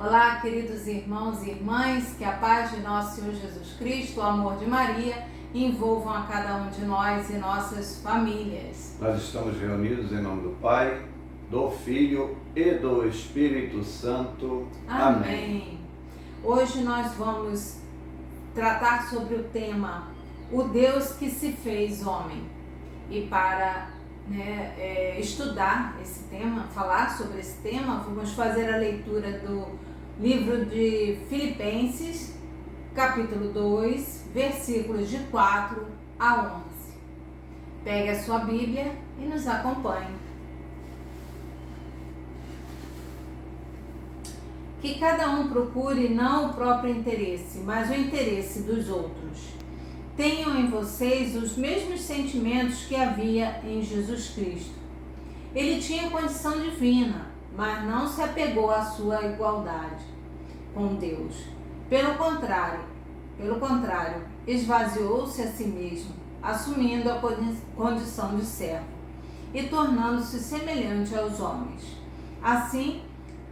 Olá, queridos irmãos e irmãs, que a paz de nosso Senhor Jesus Cristo, o amor de Maria, envolvam a cada um de nós e nossas famílias. Nós estamos reunidos em nome do Pai, do Filho e do Espírito Santo. Amém. Hoje nós vamos tratar sobre o tema O Deus que se fez homem. E para estudar esse tema, falar sobre esse tema, vamos fazer a leitura do livro de Filipenses, capítulo 2, versículos de 4 a 11. Pegue a sua Bíblia e nos acompanhe. Que cada um procure não o próprio interesse, mas o interesse dos outros. Tenham em vocês os mesmos sentimentos que havia em Jesus Cristo. Ele tinha condição divina, mas não se apegou à sua igualdade com Deus. Pelo contrário, esvaziou-se a si mesmo, assumindo a condição de servo e tornando-se semelhante aos homens. Assim,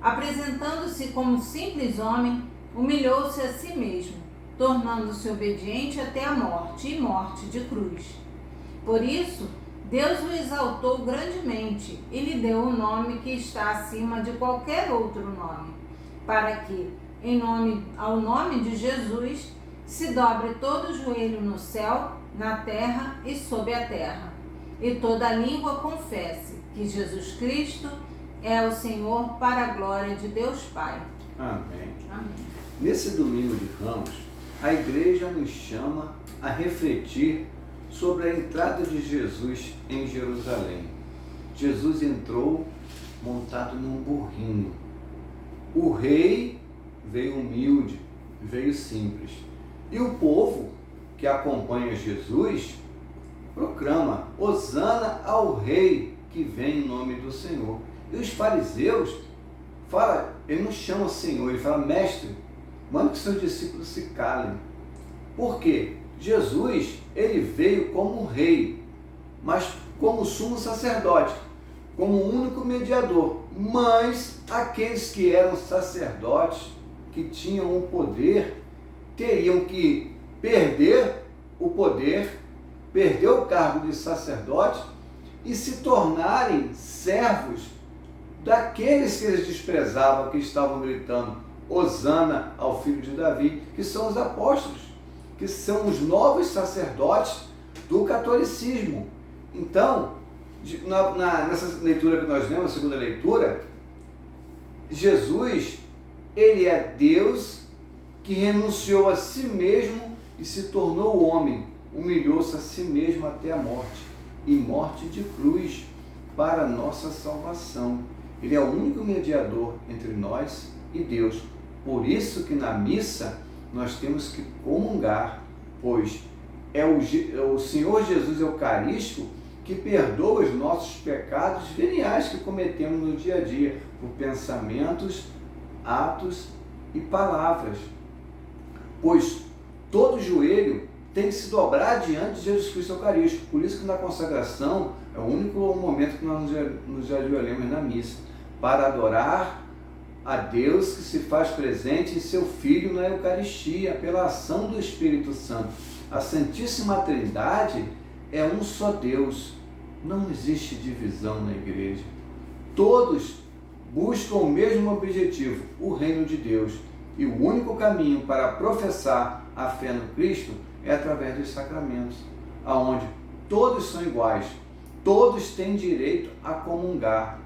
apresentando-se como simples homem, humilhou-se a si mesmo, tornando-se obediente até a morte e morte de cruz. Por isso, Deus o exaltou grandemente e lhe deu o nome que está acima de qualquer outro nome, para que, ao nome de Jesus, se dobre todo o joelho no céu, na terra e sob a terra, e toda língua confesse que Jesus Cristo é o Senhor, para a glória de Deus Pai. Amém. Amém. Nesse domingo de Ramos, a igreja nos chama a refletir sobre a entrada de Jesus em Jerusalém. Jesus entrou montado num burrinho. O rei veio humilde, veio simples. E o povo que acompanha Jesus proclama: Hosana ao rei que vem em nome do Senhor. E os fariseus ele não chama Senhor, ele fala: Mestre, manda que seus discípulos se calem. Por quê? Jesus, ele veio como rei, mas como sumo sacerdote, como único mediador. Mas aqueles que eram sacerdotes, que tinham o poder, teriam que perder o poder, perder o cargo de sacerdote e se tornarem servos daqueles que eles desprezavam, que estavam gritando Hosana ao filho de Davi, que são os apóstolos, que são os novos sacerdotes do catolicismo. Então, nessa leitura que nós lemos, a segunda leitura, Jesus, ele é Deus que renunciou a si mesmo e se tornou homem, humilhou-se a si mesmo até a morte, e morte de cruz, para a nossa salvação. Ele é o único mediador entre nós e Deus. Por isso que na missa nós temos que comungar, pois é o Senhor Jesus Eucarístico que perdoa os nossos pecados veniais que cometemos no dia a dia, por pensamentos, atos e palavras. Pois todo joelho tem que se dobrar diante de Jesus Cristo Eucarístico. Por isso que na consagração é o único momento que nós nos ajoelhamos na missa, para adorar a Deus que se faz presente em seu Filho na Eucaristia, pela ação do Espírito Santo. A Santíssima Trindade é um só Deus. Não existe divisão na igreja. Todos buscam o mesmo objetivo, o reino de Deus. E o único caminho para professar a fé no Cristo é através dos sacramentos, aonde todos são iguais, todos têm direito a comungar,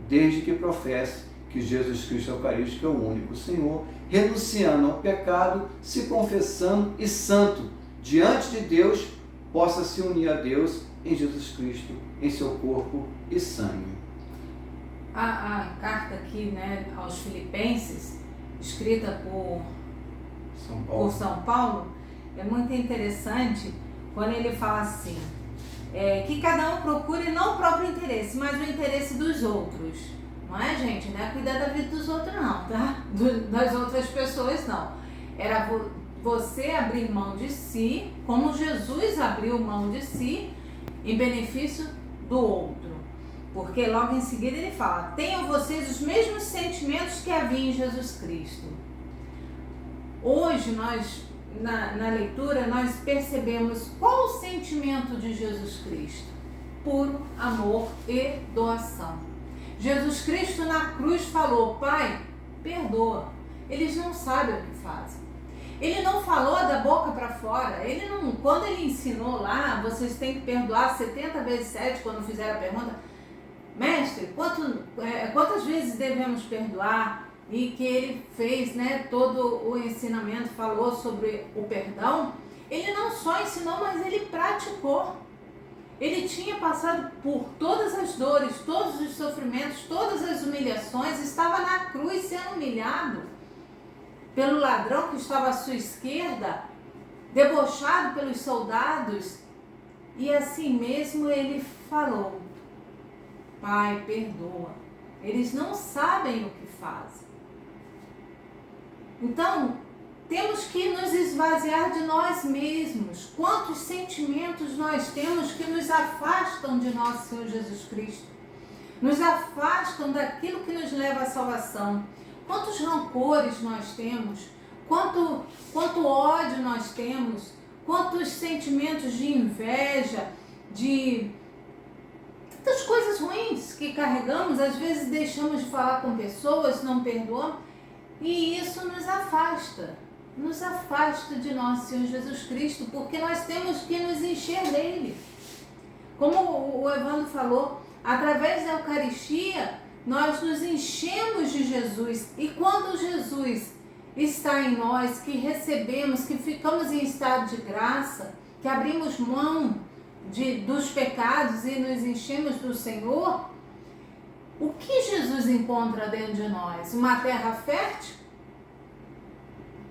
desde que professe que Jesus Cristo Eucarístico é o único Senhor, renunciando ao pecado, se confessando e santo diante de Deus, possa se unir a Deus em Jesus Cristo, em seu corpo e sangue. A carta aqui, aos Filipenses, escrita por São Paulo, é muito interessante quando ele fala assim, que cada um procure não o próprio interesse, mas o interesse dos outros. Não é, gente? Não é cuidar da vida dos outros não, tá? Das outras pessoas não. Era você abrir mão de si, como Jesus abriu mão de si, em benefício do outro. Porque logo em seguida ele fala: tenham vocês os mesmos sentimentos sentimentos que havia em Jesus Cristo. Hoje, nós, na leitura, nós percebemos qual o sentimento de Jesus Cristo: puro amor e doação. Jesus Cristo na cruz falou: Pai, perdoa, eles não sabem o que fazem. Ele não falou da boca para fora. Quando ele ensinou lá, vocês têm que perdoar 70 vezes 7, quando fizeram a pergunta, mestre, quantas vezes devemos perdoar? E que ele fez, né, todo o ensinamento, falou sobre o perdão. Ele não só ensinou, mas ele praticou. Ele tinha passado por todas as dores, todos os sofrimentos, todas as humilhações, estava na cruz sendo humilhado pelo ladrão que estava à sua esquerda, debochado pelos soldados, e assim mesmo ele falou: Pai, perdoa, eles não sabem o que fazem. Então, temos que nos esvaziar de nós mesmos. Quantos sentimentos nós temos que nos afastam de nosso Senhor Jesus Cristo, nos afastam daquilo que nos leva à salvação. Quantos rancores nós temos, quanto ódio nós temos, quantos sentimentos de inveja, de tantas coisas ruins que carregamos. Às vezes deixamos de falar com pessoas, não perdoamos, e isso nos afasta de nosso Senhor Jesus Cristo, porque nós temos que nos encher dele. Como o Evandro falou, através da Eucaristia, nós nos enchemos de Jesus, e quando Jesus está em nós, que recebemos, que ficamos em estado de graça, que abrimos mão dos pecados e nos enchemos do Senhor, o que Jesus encontra dentro de nós? Uma terra fértil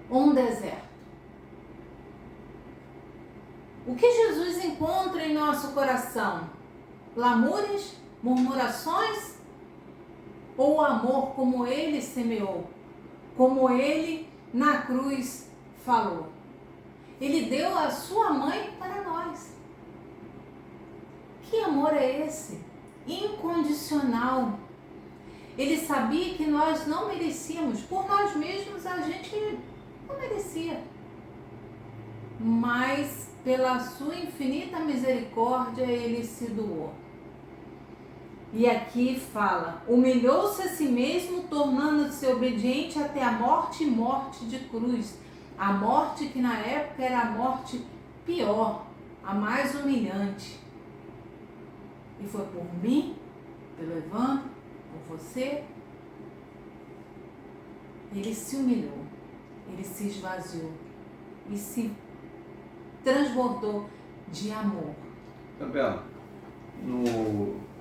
ou um deserto? O que Jesus encontra em nosso coração? Lamúrias, murmurações, ou o amor como ele semeou, como ele na cruz falou? Ele deu a sua mãe para nós. Que amor é esse? Incondicional. Ele sabia que nós não merecíamos, por nós mesmos a gente não merecia, mas pela sua infinita misericórdia ele se doou. E aqui fala: humilhou-se a si mesmo, tornando-se obediente até a morte e morte de cruz. A morte que na época era a morte pior, a mais humilhante. E foi por mim, pelo Evandro, por você. Ele se humilhou, ele se esvaziou e se transbordou de amor. Isabela,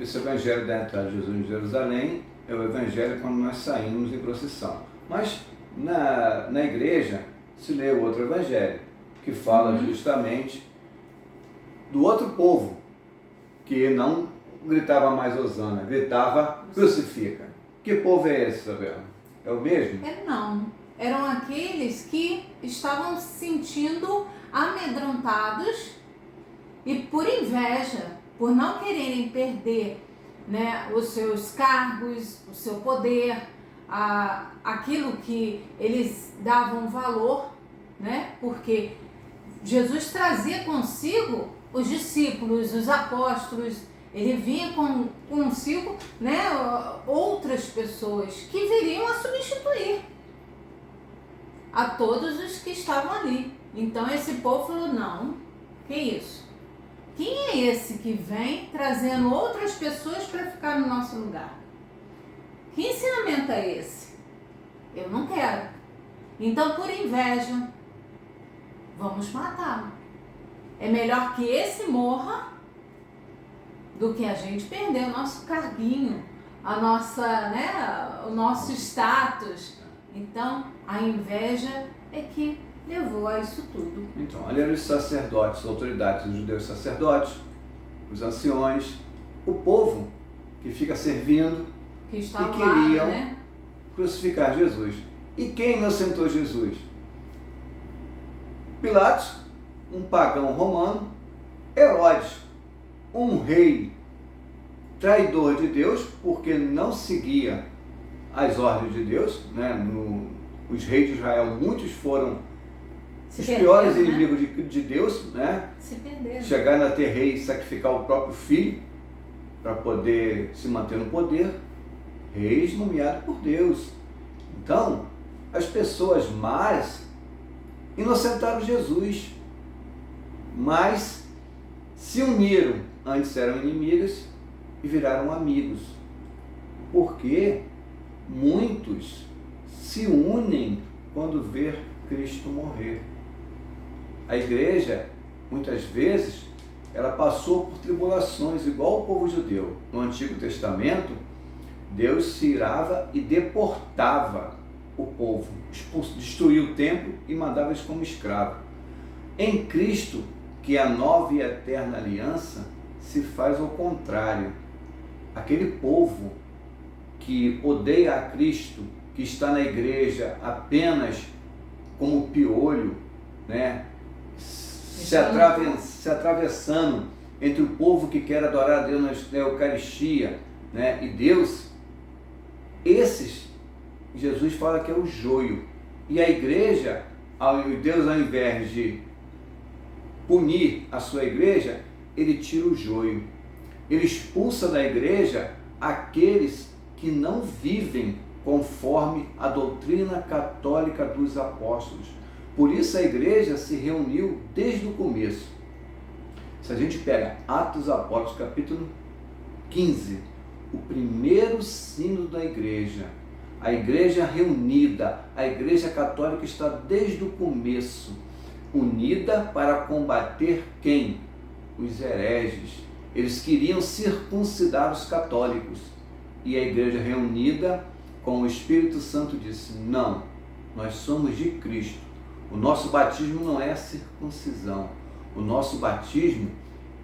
esse evangelho da entrada de Jesus em Jerusalém é o evangelho quando nós saímos em procissão. Mas na igreja se lê o outro evangelho, que fala justamente do outro povo, que não gritava mais Hosana, gritava crucifica. Que povo é esse, Isabela? É o mesmo? Não. Eram aqueles que estavam se sentindo amedrontados e por inveja, por não quererem perder, né, os seus cargos, o seu poder, aquilo que eles davam valor, né, porque Jesus trazia consigo os discípulos, os apóstolos. Ele vinha consigo, né, outras pessoas que viriam a substituir a todos os que estavam ali. Então esse povo falou: não, que isso? Quem é esse que vem trazendo outras pessoas para ficar no nosso lugar? Que ensinamento é esse? Eu não quero. Então, por inveja, vamos matá-lo. É melhor que esse morra do que a gente perder o nosso carguinho, a nossa, né, o nosso status. Então, a inveja é que levou a isso tudo. Então, ali eram os sacerdotes, as autoridades, os judeus sacerdotes, os anciões, o povo que fica servindo que e queriam crucificar Jesus. E quem inocentou Jesus? Pilatos, um pagão romano, Herodes, um rei traidor de Deus, porque não seguia às ordens de Deus, né? Os reis de Israel, muitos foram os piores inimigos de Deus, né? Se perderam. Chegaram a ter rei e sacrificar o próprio filho para poder se manter no poder. Reis nomeados por Deus. Então, as pessoas más inocentaram Jesus, mas se uniram, antes eram inimigas e viraram amigos, porque muitos se unem quando vê Cristo morrer. A igreja, muitas vezes, ela passou por tribulações, igual o povo judeu. No Antigo Testamento, Deus se irava e deportava o povo, destruía o templo e mandava eles como escravos. Em Cristo, que é a nova e eterna aliança, se faz ao contrário. Aquele povo que odeia a Cristo, que está na igreja apenas como piolho, né? Se atravessando entre o povo que quer adorar a Deus na Eucaristia, né? E Deus, esses, Jesus fala que é o joio. E a igreja, Deus, ao invés de punir a sua igreja, ele tira o joio. Ele expulsa da igreja aqueles que não vivem conforme a doutrina católica dos apóstolos. Por isso a igreja se reuniu desde o começo. Se a gente pega Atos dos Apóstolos, capítulo 15, o primeiro sínodo da igreja, a igreja reunida, a igreja católica está desde o começo, unida para combater quem? Os hereges. Eles queriam circuncidar os católicos. E a igreja reunida com o Espírito Santo disse: não, nós somos de Cristo. O nosso batismo não é a circuncisão. O nosso batismo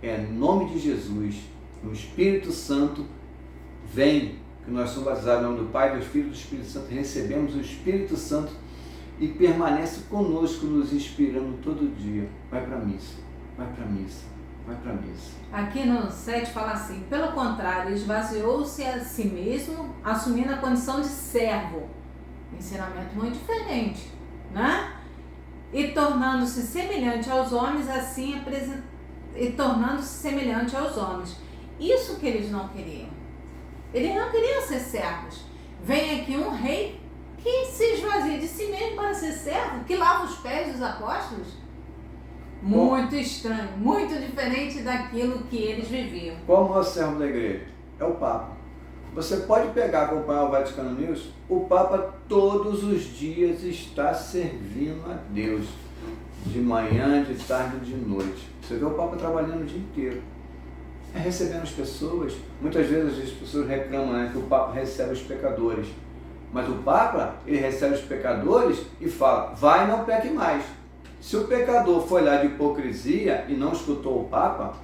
é em nome de Jesus. O Espírito Santo vem, que nós somos batizados em nome do Pai, do Filho e do Espírito Santo. Recebemos o Espírito Santo e permanece conosco, nos inspirando todo dia. Vai para a missa, vai para a missa, vai para a missa. Aqui no 7 fala assim: pelo contrário, esvaziou-se a si mesmo, assumindo a condição de servo. Ensinamento muito diferente, né? E tornando-se semelhante aos homens, Isso que eles não queriam. Eles não queriam ser servos. Vem aqui um rei que se esvazia de si mesmo para ser servo, que lava os pés dos apóstolos. Muito estranho, muito diferente daquilo que eles viviam. Qual o maior servo da igreja? É o Papa. Você pode pegar, acompanhar o Vaticano News, o Papa todos os dias está servindo a Deus. De manhã, de tarde, de noite. Você vê o Papa trabalhando o dia inteiro. É recebendo as pessoas. Muitas vezes as pessoas reclamam, né, que o Papa recebe os pecadores. Mas o Papa, ele recebe os pecadores e fala: vai, não peque mais. Se o pecador foi lá de hipocrisia e não escutou o Papa,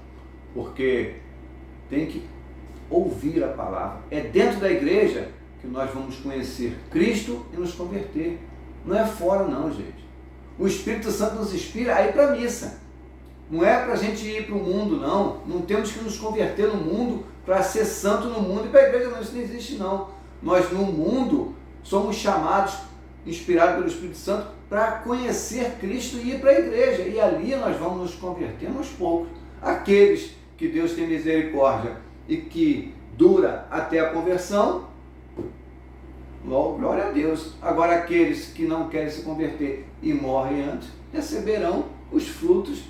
porque tem que ouvir a palavra. É dentro da igreja que nós vamos conhecer Cristo e nos converter. Não é fora não, gente. O Espírito Santo nos inspira a ir para a missa. Não é para a gente ir para o mundo, não. Não temos que nos converter no mundo para ser santo no mundo e para a igreja. Não, isso não existe, não. Nós no mundo somos chamados, inspirados pelo Espírito Santo, para conhecer Cristo e ir para a igreja. E ali nós vamos nos convertendo aos poucos. Aqueles que Deus tem misericórdia e que dura até a conversão, glória a Deus. Agora aqueles que não querem se converter e morrem antes, receberão os frutos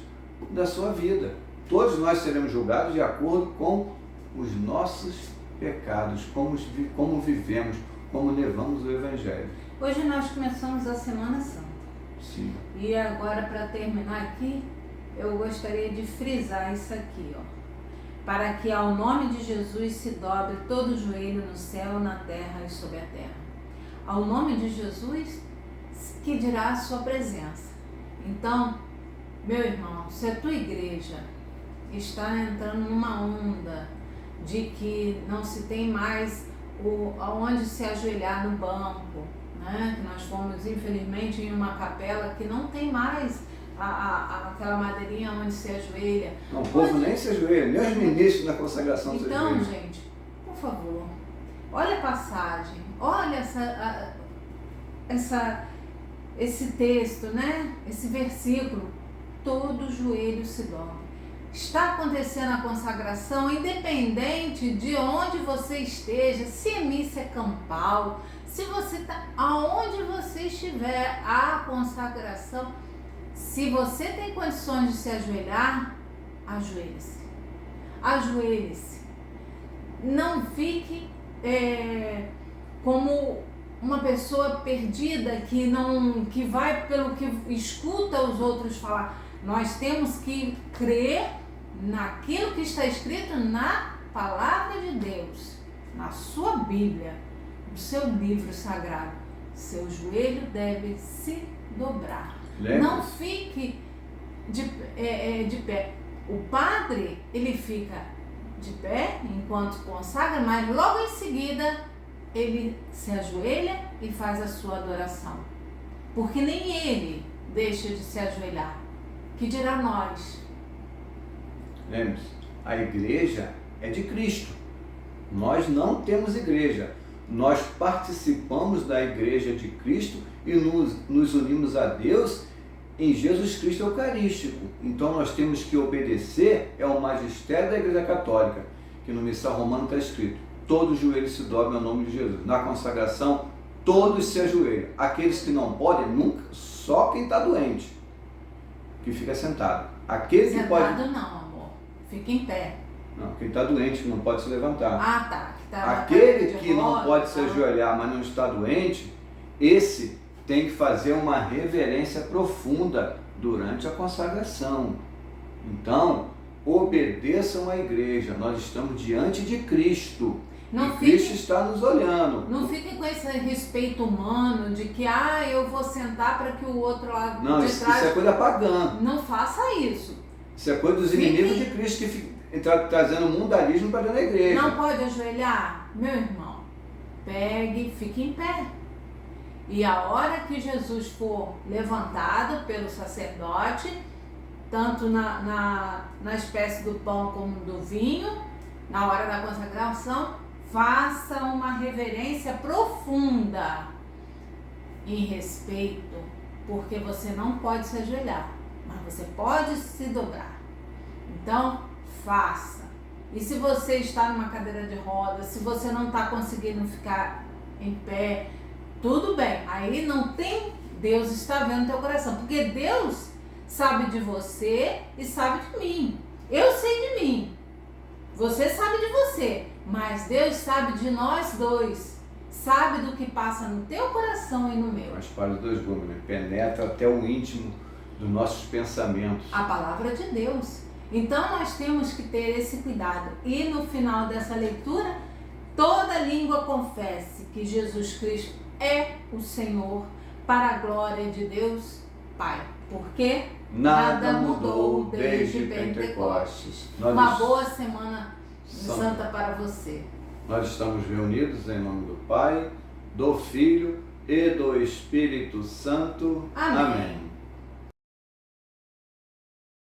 da sua vida. Todos nós seremos julgados de acordo com os nossos pecados, como vivemos, como levamos o Evangelho. Hoje nós começamos a Semana Santa. Sim. E agora, para terminar aqui, eu gostaria de frisar isso aqui, ó. Para que ao nome de Jesus se dobre todo o joelho no céu, na terra e sobre a terra. Ao nome de Jesus que dirá a sua presença. Então, meu irmão, se a tua igreja está entrando numa onda de que não se tem mais aonde se ajoelhar no banco, né? Nós fomos, infelizmente, em uma capela que não tem mais aquela madeirinha onde se ajoelha. Não, o povo nem se ajoelha, nem os ministros na consagração se ajoelham. Então, gente, por favor, Olha a passagem, olha esse texto, né? Esse versículo. Todo joelho se dobra. Está acontecendo a consagração, independente de onde você esteja, se é missa, é campal, se você está, aonde você estiver, a consagração. Se você tem condições de se ajoelhar, ajoelhe-se. Ajoelhe-se. Não fique como uma pessoa perdida que vai pelo que escuta os outros falar. Nós temos que crer naquilo que está escrito na palavra de Deus, na sua Bíblia, no seu livro sagrado. Seu joelho deve se dobrar. Não fique de pé. O padre, ele fica de pé enquanto consagra, mas logo em seguida ele se ajoelha e faz a sua adoração. Porque nem ele deixa de se ajoelhar. Que dirá nós? Lembre-se, a igreja é de Cristo. Nós não temos igreja. Nós participamos da igreja de Cristo e nos unimos a Deus em Jesus Cristo Eucarístico. Então nós temos que obedecer ao magistério da Igreja Católica, que no Missal Romano está escrito: todo joelho se dobra ao nome de Jesus. Na consagração, todos se ajoelham. Aqueles que não podem, nunca, só quem está doente, que fica sentado. Aquele que pode... Sentado não, amor. Fica em pé. Não, quem está doente, que não pode se levantar. Ah, tá. Aquele que não pode se ajoelhar, mas não está doente, esse tem que fazer uma reverência profunda durante a consagração. Então, obedeçam à igreja. Nós estamos diante de Cristo. Cristo está nos olhando. Não fiquem com esse respeito humano de que eu vou sentar para que o outro lá de trás... Isso é coisa pagã. Não faça isso. Isso é coisa dos inimigos de Cristo que ficam trazendo mundanismo para dentro da igreja. Não pode ajoelhar? Meu irmão, pegue, fique em pé. E a hora que Jesus for levantado pelo sacerdote, tanto na espécie do pão como do vinho, na hora da consagração, faça uma reverência profunda em respeito, porque você não pode se ajoelhar, mas você pode se dobrar. Então, faça. E se você está numa cadeira de rodas, se você não está conseguindo ficar em pé, tudo bem. Aí não tem... Deus está vendo teu coração, porque Deus sabe de você e sabe de mim. Eu sei de mim. Você sabe de você, mas Deus sabe de nós dois. Sabe do que passa no teu coração e no meu. A espada de dois gumes, né? Penetra até o íntimo dos nossos pensamentos. A palavra de Deus. Então nós temos que ter esse cuidado. E no final dessa leitura, toda língua confesse que Jesus Cristo é o Senhor, para a glória de Deus Pai. Porque nada mudou desde Pentecostes. Uma boa semana santa para você. Nós estamos reunidos em nome do Pai, do Filho e do Espírito Santo. Amém.